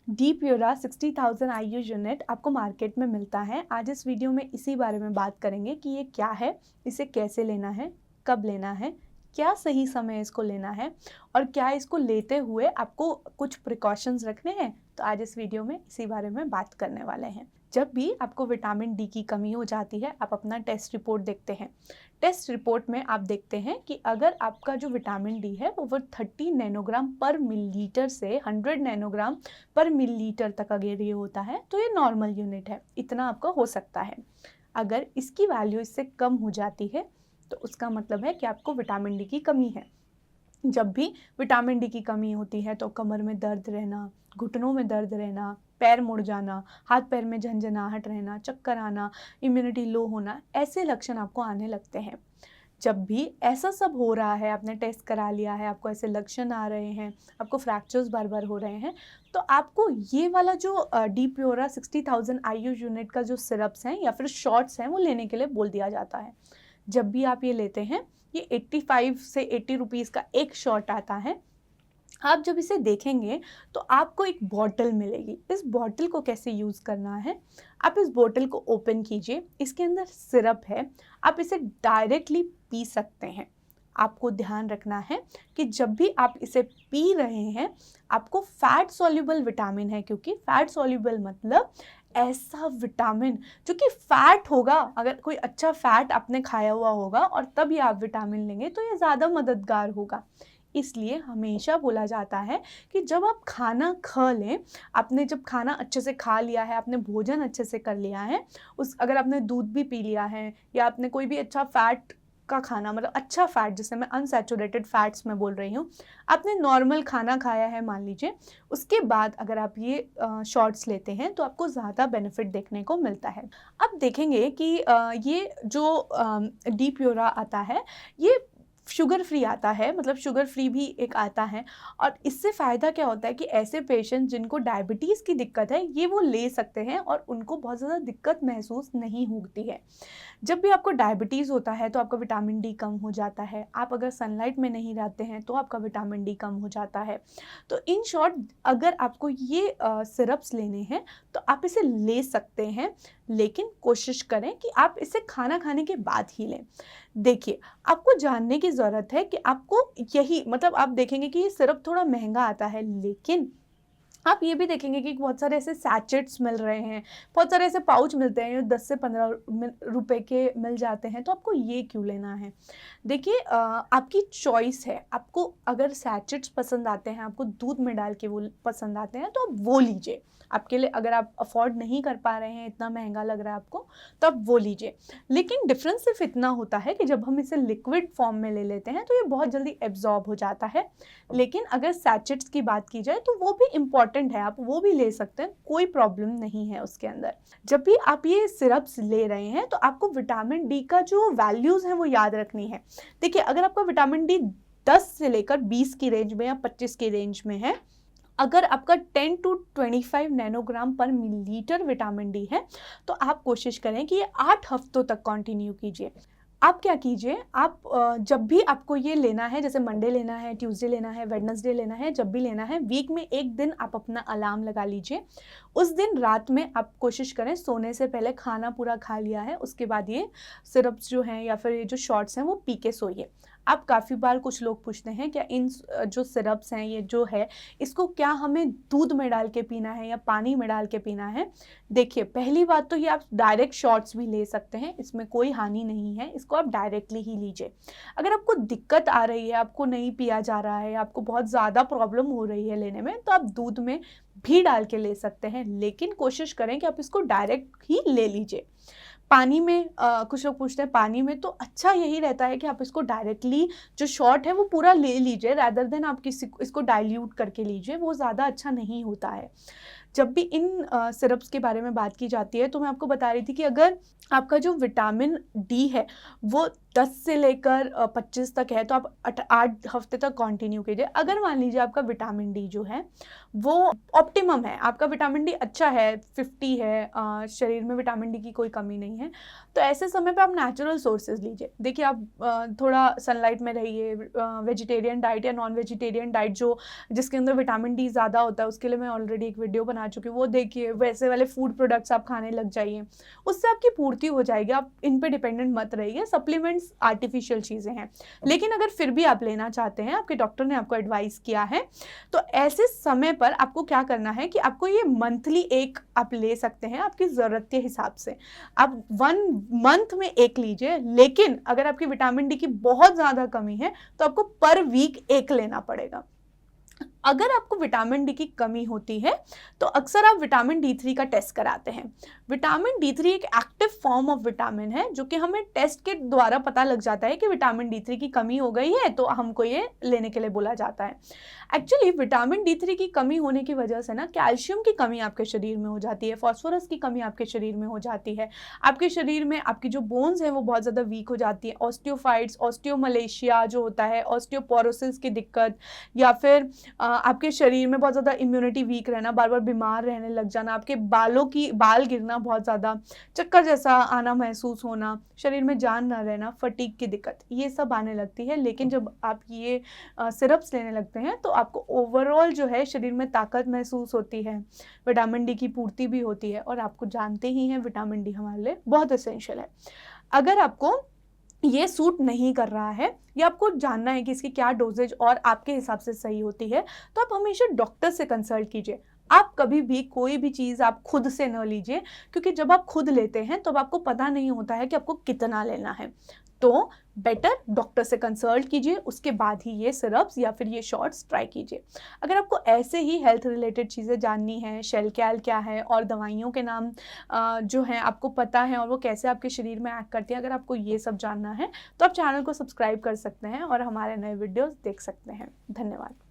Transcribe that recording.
D प्योरा 60,000 IU unit आपको market में मिलता है। आज इस वीडियो में इसी बारे में बात करेंगे कि ये क्या है, इसे कैसे लेना है, कब लेना है, क्या सही समय इसको लेना है और क्या इसको लेते हुए आपको कुछ प्रिकॉशंस रखने हैं। तो आज इस वीडियो में इसी बारे में बात करने वाले हैं। जब भी आपको विटामिन डी की कमी हो जाती है, आप अपना टेस्ट रिपोर्ट देखते हैं। टेस्ट रिपोर्ट में आप देखते हैं कि अगर आपका जो विटामिन डी है वो 30 नैनोग्राम पर मिलीलीटर से 100 नैनोग्राम पर मिलीलीटर तक अगर ये होता है तो ये नॉर्मल यूनिट है, इतना आपका हो सकता है। अगर इसकी वैल्यू इससे कम हो जाती है तो उसका मतलब है कि आपको विटामिन डी की कमी है। जब भी विटामिन डी की कमी होती है तो कमर में दर्द रहना, घुटनों में दर्द रहना, पैर मुड़ जाना, हाथ पैर में झंझनाहट रहना, चक्कर आना, इम्यूनिटी लो होना, ऐसे लक्षण आपको आने लगते हैं। जब भी ऐसा सब हो रहा है, आपने टेस्ट करा लिया है, आपको ऐसे लक्षण आ रहे हैं, आपको फ्रैक्चर्स बार बार हो रहे हैं, तो आपको ये वाला जो डी प्योरा 60,000 IU यूनिट का जो सिरप्स हैं या फिर शॉट्स हैं वो लेने के लिए बोल दिया जाता है। जब भी आप ये लेते हैं, ये 85 से 80 रुपीज़ का एक शॉट आता है। आप जब इसे देखेंगे तो आपको एक बॉटल मिलेगी। इस बॉटल को कैसे यूज़ करना है, आप इस बॉटल को ओपन कीजिए, इसके अंदर सिरप है, आप इसे डायरेक्टली पी सकते हैं। आपको ध्यान रखना है कि जब भी आप इसे पी रहे हैं, आपको फैट सॉल्युबल विटामिन है, क्योंकि फैट सॉल्युबल मतलब ऐसा विटामिन जो कि फैट होगा। अगर कोई अच्छा फैट आपने खाया हुआ होगा और तब ये आप विटामिन लेंगे तो ये ज़्यादा मददगार होगा। इसलिए हमेशा बोला जाता है कि जब आप खाना खा लें, आपने जब खाना अच्छे से खा लिया है, आपने भोजन अच्छे से कर लिया है, अगर आपने दूध भी पी लिया है या आपने कोई भी अच्छा फैट का खाना, मतलब अच्छा फैट, जिसे मैं अनसैचुरेटेड फैट्स में बोल रही हूँ, आपने नॉर्मल खाना खाया है मान लीजिए, उसके बाद अगर आप ये शॉट्स लेते हैं तो आपको ज़्यादा बेनिफिट देखने को मिलता है। अब देखेंगे कि ये जो डी प्योरा आता है ये शुगर फ्री आता है, मतलब शुगर फ्री भी एक आता है। और इससे फ़ायदा क्या होता है कि ऐसे पेशेंट जिनको डायबिटीज़ की दिक्कत है ये वो ले सकते हैं और उनको बहुत ज़्यादा दिक्कत महसूस नहीं होती है। जब भी आपको डायबिटीज़ होता है तो आपका विटामिन डी कम हो जाता है। आप अगर सनलाइट में नहीं रहते हैं तो आपका विटामिन डी कम हो जाता है। तो इन शॉर्ट, अगर आपको ये सिरप्स लेने हैं तो आप इसे ले सकते हैं, लेकिन कोशिश करें कि आप इसे खाना खाने के बाद ही लें। देखिए, आपको जानने की ज़रूरत है कि आपको यही, मतलब आप देखेंगे कि ये सिरप थोड़ा महंगा आता है, लेकिन आप ये भी देखेंगे कि बहुत सारे ऐसे सैचेट्स मिल रहे हैं, बहुत सारे ऐसे पाउच मिलते हैं, जो 10 से 15 रुपए के मिल जाते हैं। तो आपको ये क्यों लेना है? देखिए, आपकी चॉइस है। आपको अगर सैचेट्स पसंद आते हैं, आपको दूध में डाल के वो पसंद आते हैं, तो आप वो लीजिए। आपके लिए, अगर आप अफोर्ड नहीं कर पा रहे हैं, इतना महंगा लग रहा है आपको, तो आप वो लीजिए। लेकिन डिफरेंस सिर्फ इतना होता है कि जब हम इसे लिक्विड फॉर्म में ले लेते हैं तो ये बहुत जल्दी एब्जॉर्ब हो जाता है। लेकिन अगर सैचेट्स की बात की जाए तो वो भी इम्पॉर्टेंट है, आप वो भी ले सकते हैं, कोई प्रॉब्लम नहीं है उसके अंदर। जब भी आप ये सिरप्स ले रहे हैं तो आपको विटामिन डी का जो वैल्यूज़ हैं वो याद रखनी है। देखिए, अगर आपका विटामिन डी 10 से लेकर 20 की रेंज में या 25 की रेंज में है, अगर आपका 10 to 25 नैनोग्राम पर मिलीलीटर विटामिन डी है, तो आप कोशिश करें कि ये 8 हफ्तों तक कंटिन्यू कीजिए। आप क्या कीजिए, आप जब भी आपको ये लेना है, जैसे मंडे लेना है, ट्यूसडे लेना है, वेडनेसडे लेना है, जब भी लेना है, वीक में एक दिन आप अपना अलार्म लगा लीजिए। उस दिन रात में आप कोशिश करें, सोने से पहले खाना पूरा खा लिया है, उसके बाद ये सिरप्स जो हैं या फिर ये जो शॉट्स हैं वो पी के सोइए। आप काफ़ी बार कुछ लोग पूछते हैं क्या इन जो सिरप्स हैं, ये जो है, इसको क्या हमें दूध में डाल के पीना है या पानी में डाल के पीना है? देखिए, पहली बात तो ये आप डायरेक्ट शॉट्स भी ले सकते हैं, इसमें कोई हानि नहीं है, इसको आप डायरेक्टली ही लीजिए। अगर आपको दिक्कत आ रही है, आपको नहीं पिया जा रहा है, आपको बहुत ज़्यादा प्रॉब्लम हो रही है लेने में, तो आप दूध में भी डाल के ले सकते हैं, लेकिन कोशिश करें कि आप इसको डायरेक्ट ही ले लीजिए। पानी में कुछ लोग पूछते हैं पानी में, तो अच्छा यही रहता है कि आप इसको डायरेक्टली जो शॉट है वो पूरा ले लीजिए, रादर देन आप इसको डाइल्यूट करके लीजिए, वो ज़्यादा अच्छा नहीं होता है। जब भी इन सिरप्स के बारे में बात की जाती है तो मैं आपको बता रही थी कि अगर आपका जो विटामिन डी है वो 10 से लेकर 25 तक है तो आप 8 हफ्ते तक कंटिन्यू कीजिए। अगर मान लीजिए आपका विटामिन डी जो है वो ऑप्टिमम है, आपका विटामिन डी अच्छा है, 50 है, शरीर में विटामिन डी की कोई कमी नहीं है, तो ऐसे समय पे आप नेचुरल सोर्सेज लीजिए। देखिए आप थोड़ा सनलाइट में रहिए, वेजिटेरियन डाइट या नॉन वेजिटेरियन डाइट जो जिसके अंदर विटामिन डी ज़्यादा होता है उसके लिए मैं ऑलरेडी एक वीडियो बना चुकी हूँ, वो देखिए। वैसे वाले फूड प्रोडक्ट्स आप खाने लग जाइए, उससे आपकी पूर्ति हो जाएगी, आप इन पे डिपेंडेंट मत रहिए। सप्लीमेंट्स आर्टिफिशियल चीज़ें हैं, लेकिन अगर फिर भी आप लेना चाहते हैं, आपके डॉक्टर ने आपको एडवाइस किया है, तो ऐसे समय पर आपको क्या करना है कि आपको ये मंथली एक आप ले सकते हैं आपकी ज़रूरत के हिसाब से। आप 1 मंथ में एक लीजिए, लेकिन अगर आपकी विटामिन डी की बहुत ज़्यादा कमी है तो आपको पर वीक एक लेना पड़ेगा। अगर आपको विटामिन डी की कमी होती है तो अक्सर आप विटामिन डी3 का टेस्ट कराते हैं। विटामिन डी3 एक एक्टिव फॉर्म ऑफ विटामिन है जो कि हमें टेस्ट के द्वारा पता लग जाता है कि विटामिन डी3 की कमी हो गई है, तो हमको ये लेने के लिए बोला जाता है। एक्चुअली विटामिन डी3 की कमी होने की वजह से ना कैल्शियम की कमी आपके शरीर में हो जाती है, फॉस्फोरस की कमी आपके शरीर में हो जाती है, आपके शरीर में आपकी जो बोन्स हैं वो बहुत ज़्यादा वीक हो जाती है। ऑस्टियोफाइट्स, ऑस्टियोमलेशिया जो होता है, ऑस्टियोपोरोसिस की दिक्कत, या फिर आपके शरीर में बहुत ज़्यादा इम्यूनिटी वीक रहना, बार बार बीमार रहने लग जाना, आपके बाल गिरना बहुत ज़्यादा, चक्कर जैसा आना महसूस होना, शरीर में जान ना रहना, फटीग की दिक्कत, ये सब आने लगती है। लेकिन जब आप ये सिरप्स लेने लगते हैं तो आपको ओवरऑल जो है शरीर में ताकत महसूस होती है, विटामिन डी की पूर्ति भी होती है, और आपको जानते ही हैं विटामिन डी हमारे लिए बहुत एसेंशियल है। अगर आपको ये सूट नहीं कर रहा है या आपको जानना है कि इसकी क्या डोजेज और आपके हिसाब से सही होती है, तो आप हमेशा डॉक्टर से कंसल्ट कीजिए। आप कभी भी कोई भी चीज़ आप खुद से न लीजिए, क्योंकि जब आप खुद लेते हैं तो आपको पता नहीं होता है कि आपको कितना लेना है। तो बेटर डॉक्टर से कंसल्ट कीजिए, उसके बाद ही ये सिरप्स या फिर ये शॉट्स ट्राई कीजिए। अगर आपको ऐसे ही हेल्थ रिलेटेड चीज़ें जाननी है, शेलकैल क्या है और दवाइयों के नाम जो हैं आपको पता है और वो कैसे आपके शरीर में एक्ट करती है, अगर आपको ये सब जानना है तो आप चैनल को सब्सक्राइब कर सकते हैं और हमारे नए वीडियोज़ देख सकते हैं। धन्यवाद।